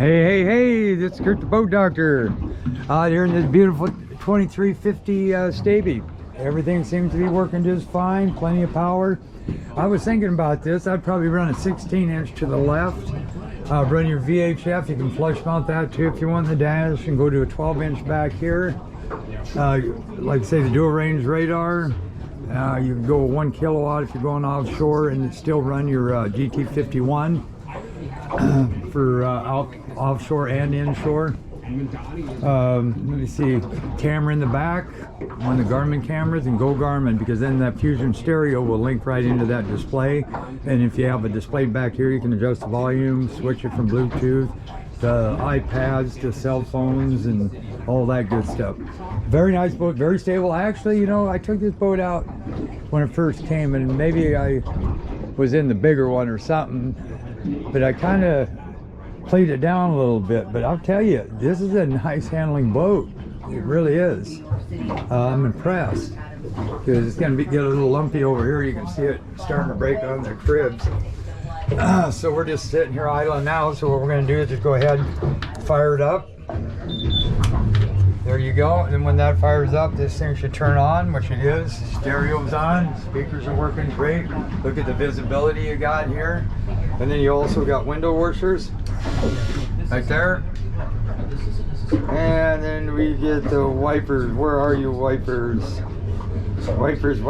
Hey, this is Kurt the Boat Doctor out here in this beautiful 2350 Staby. Everything seems to be working just fine, plenty of power. I was thinking about this. I'd probably run a 16-inch to the left. Run your VHF. You can flush mount that too if you want in the dash, and go to a 12-inch back here. Like say the dual range radar. You can go 1 kilowatt if you're going offshore, and still run your GT51 for offshore and inshore. Let me see, camera in the back, one of the Garmin cameras, and go Garmin, because then that Fusion stereo will link right into that display. And if you have a display back here, you can adjust the volume, switch it from Bluetooth to iPads to cell phones and all that good stuff. Very nice boat, very stable. Actually, you know, I took this boat out when it first came, and maybe I was in the bigger one or something, but I kind of played it down a little bit. But I'll tell you, this is a nice handling boat. It really is. I'm impressed, because it's going to get a little lumpy over here. You can see it starting to break on the cribs. So we're just sitting here idling now. So what we're going to do is just go ahead and fire it up. There you go. And then when that fires up, this thing should turn on, which it is. Stereo's on, speakers are working great. Look at the visibility you got here. And then you also got window washers right there. And then we get the wipers. Where are you, wipers? Wipers.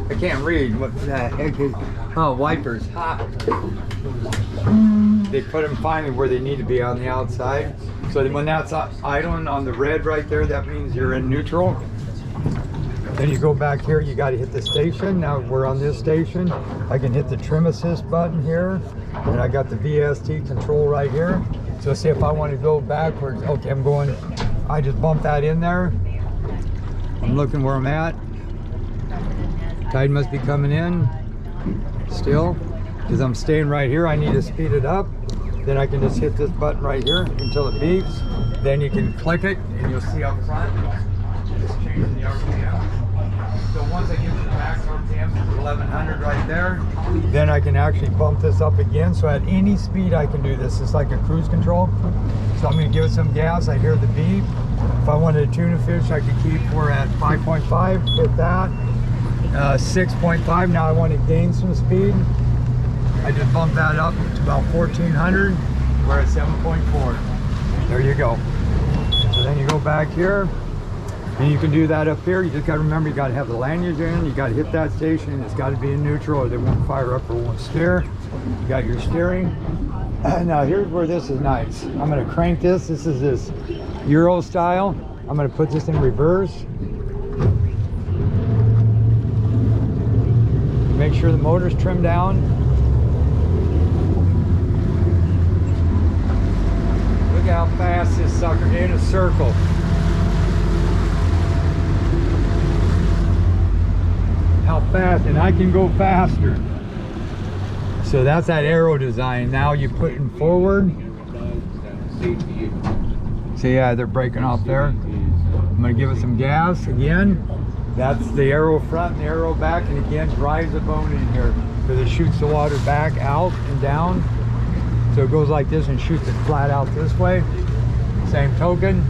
I can't read. What the heck is... Oh, wipers. Ha. They put them finally where they need to be, on the outside. So when that's idling on the red right there, that means you're in neutral. Then you go back here, you got to hit the station. Now we're on this station. I can hit the trim assist button here, and I got the VST control right here. So see if I want to go backwards. Okay, I'm going, I just bump that in there. I'm looking where I'm at. Tide must be coming in still, because I'm staying right here. I need to speed it up. Then I can just hit this button right here until it beeps. Then you can click it, and you'll see up front, just changing the RPM. So once I get to the max RPM, 1100 right there, then I can actually bump this up again. So at any speed I can do this. It's like a cruise control. So I'm going to give it some gas. I hear the beep. If I wanted a tuna fish, I could keep, we're at 5.5, hit that. 6.5, now I want to gain some speed. I just bump that up to about 1400. We're at 7.4. There you go. So then you go back here, and you can do that up here. You just got to remember, you got to have the lanyards in, you got to hit that station, and it's got to be in neutral or they won't fire up or won't steer. You got your steering. Now here's where this is nice. I'm going to crank this. This is this Euro style. I'm going to put this in reverse. Make sure the motor's trimmed down. Look how fast this sucker in a circle. How fast, and I can go faster. So that's that aero design. Now you put it forward. See, yeah, they're breaking off there. I'm gonna give it some gas again. That's the arrow front and the arrow back, and again, drives the bone in here, because it shoots the water back, out, and down. So it goes like this and shoots it flat out this way. Same token.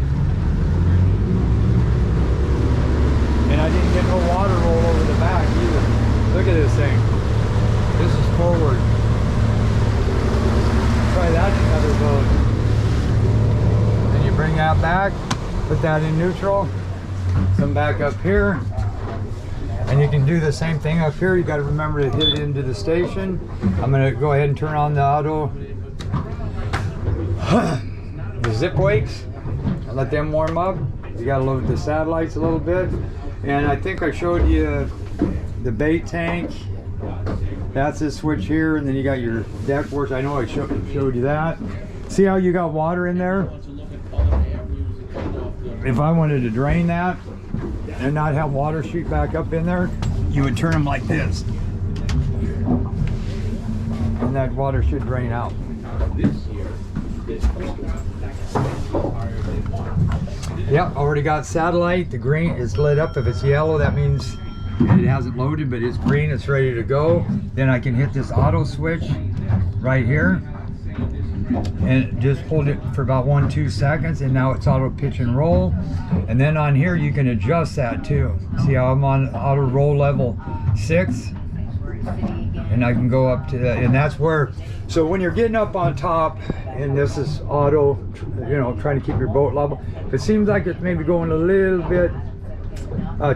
And I didn't get no water roll over the back either. Look at this thing. This is forward. Try that in another boat. Then you bring that back, put that in neutral, come back up here. And you can do the same thing up here. You got to remember to hit it into the station. I'm going to go ahead and turn on the auto, the zip wakes, and let them warm up. You got to load the satellites a little bit. And I think I showed you the bait tank. That's this switch here, and then you got your deck works. I know I showed you that. See how you got water in there? If I wanted to drain that and not have water shoot back up in there, you would turn them like this, and that water should drain out. Yep, already got satellite. The green is lit up. If it's yellow, that means It hasn't loaded, but it's green, it's ready to go. Then I can hit this auto switch right here and just hold it for about 1-2 seconds, and now it's auto pitch and roll. And then on here you can adjust that too. See how I'm on auto roll level 6, and I can go up to that, and that's where, so when you're getting up on top and this is auto, you know, trying to keep your boat level, if it seems like it's maybe going a little bit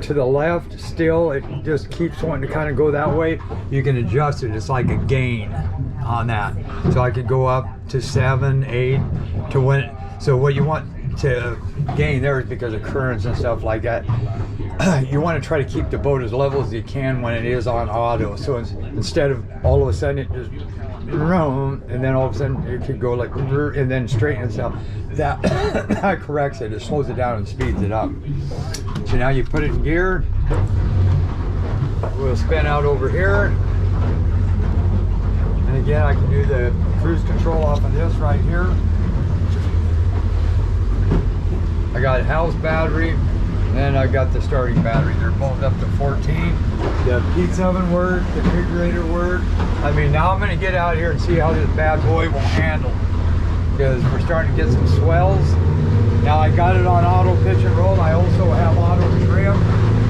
to the left still, it just keeps wanting to kind of go that way, you can adjust it. It's like a gain on that, so I could go up to 7, 8 to when, so what you want to gain there is because of currents and stuff like that. You want to try to keep the boat as level as you can when it is on auto, so instead of all of a sudden it just and then all of a sudden it could go like and then straighten itself, that that corrects it. It slows it down and speeds it up. So now you put it in gear. We'll spin out over here, and again I can do the cruise control off of this right here. I got a house battery and I got the starting battery. They're both up to 14. The pizza oven work, the refrigerator work. I mean, now I'm going to get out here and see how this bad boy will handle, because we're starting to get some swells. Now I got it on auto pitch and roll. I also have auto trim,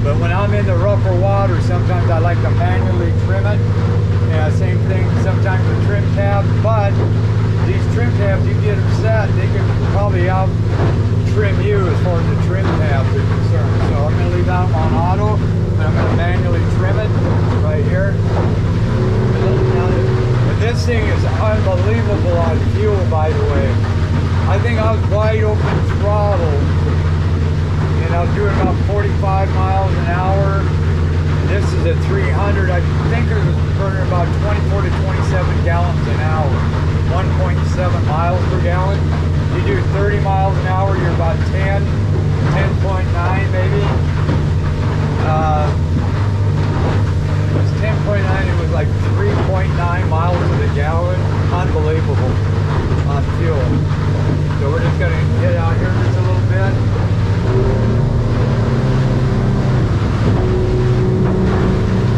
but when I'm in the rougher water, sometimes I like to manually trim it. Yeah, same thing sometimes with trim tabs, but these trim tabs, you get them set, they can probably out trim you as far as the trim tabs are concerned. So I'm going to leave that on auto, but I'm going to manually trim it right here. But this thing is unbelievable on fuel, by the way. I think I was wide open throttle, and I was doing about 45 miles an hour. This is at 300. I think it was burning about 24 to 27 gallons an hour, 1.7 miles per gallon. You do 30 miles an hour, you're about 10.9 maybe. It was 10.9, it was like 3.9 miles to the gallon. Unbelievable on fuel. So we're just gonna get out here just a little bit.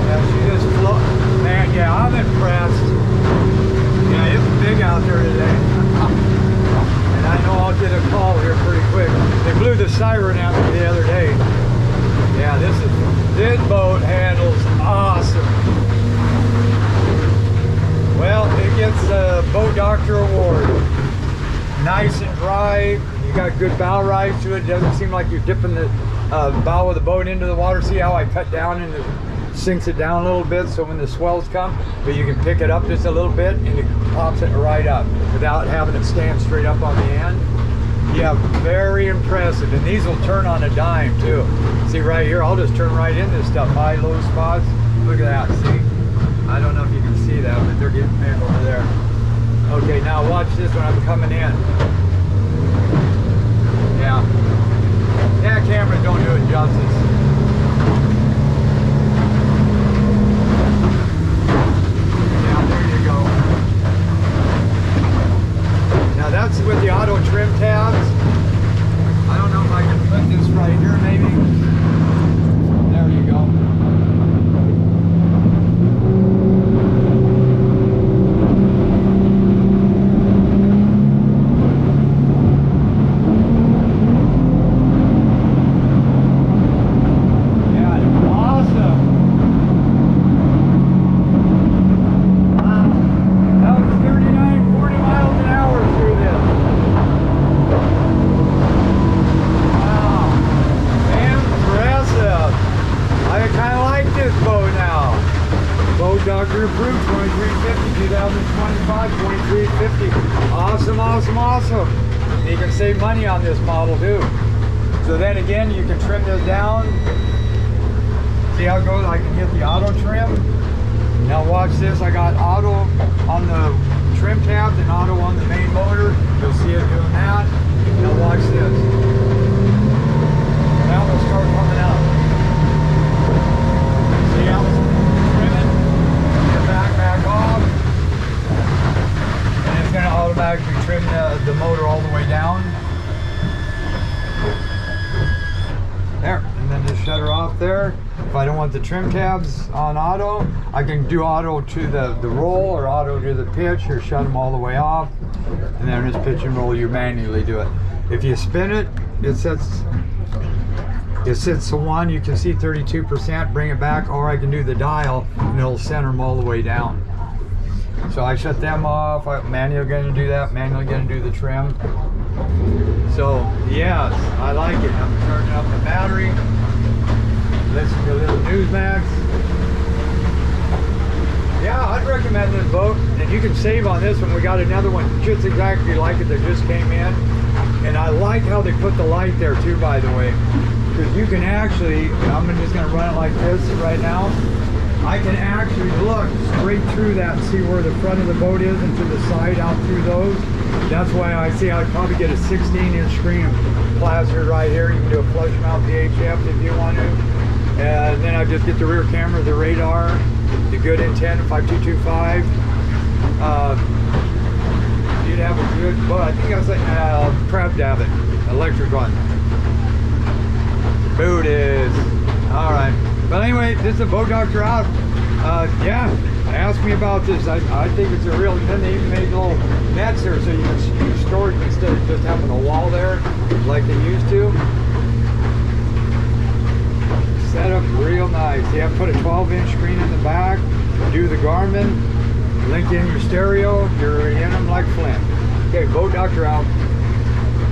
Yeah, she just float. Man, yeah, I'm impressed. Yeah, it's big out there today. I know I'll get a call here pretty quick. They blew the siren at me the other day. Yeah, this boat handles awesome. Well, it gets a Boat Doctor award. Nice and dry. You got good bow rise to it. Doesn't seem like you're dipping the bow of the boat into the water. See how I cut down and it sinks it down a little bit, so when the swells come, but you can pick it up just a little bit and it pops it right up without having it stand straight up on the end. Yeah, very impressive. And these will turn on a dime too. See right here, I'll just turn right in this stuff. High, low spots. Look at that, see? I don't know if you can see that, but they're getting big over there. Okay, now watch this when I'm coming in. Yeah. Yeah, cameras don't do it justice. Now that's with the auto trim tabs. I don't know if I can put this right here maybe. There you go. Doctor approved 2350, 2025, 2350. Awesome, awesome, awesome. And you can save money on this model too. So then again, you can trim this down. See how it goes? I can hit the auto trim. Now watch this. I got auto on the trim tabs and auto on the main motor. You'll see it doing that. Now watch this. Now it'll start coming out. See how it's trimming? Back off, and it's going to automatically trim the motor all the way down. There, and then just shut her off there. If I don't want want the trim tabs on auto, I can do auto to the roll or auto to the pitch or shut them all the way off. And then this pitch and roll, you manually do it. If you spin it, it sets to 1, you can see 32%, bring it back, or I can do the dial and it'll center them all the way down. So I shut them off, I'm manually gonna do that, manually gonna do the trim. So yes, I like it. I'm charging up the battery, listen to a little Newsmax. Yeah, I'd recommend this boat, and you can save on this one. We got another one just exactly like it that just came in. And I like how they put the light there too, by the way. Because you can actually, I'm just going to run it like this right now. I can actually look straight through that and see where the front of the boat is and to the side out through those. That's why I see I'd probably get a 16-inch screen plastered right here. You can do a flush mount VHF if you want to. And then I just get the rear camera, the radar, the good antenna, 5225. You'd have a good boat. I think I was like crab davit, electric one. Boot is all right. But anyway, this is a boat doctor out. Yeah, ask me about this. I think it's a real. Then they even made little nets there so you can use storage instead of just having a wall there like they used to. Set up real nice. Yeah, put a 12-inch screen in the back. Do the Garmin. Link in your stereo. You're in them like Flint. Okay, boat doctor out.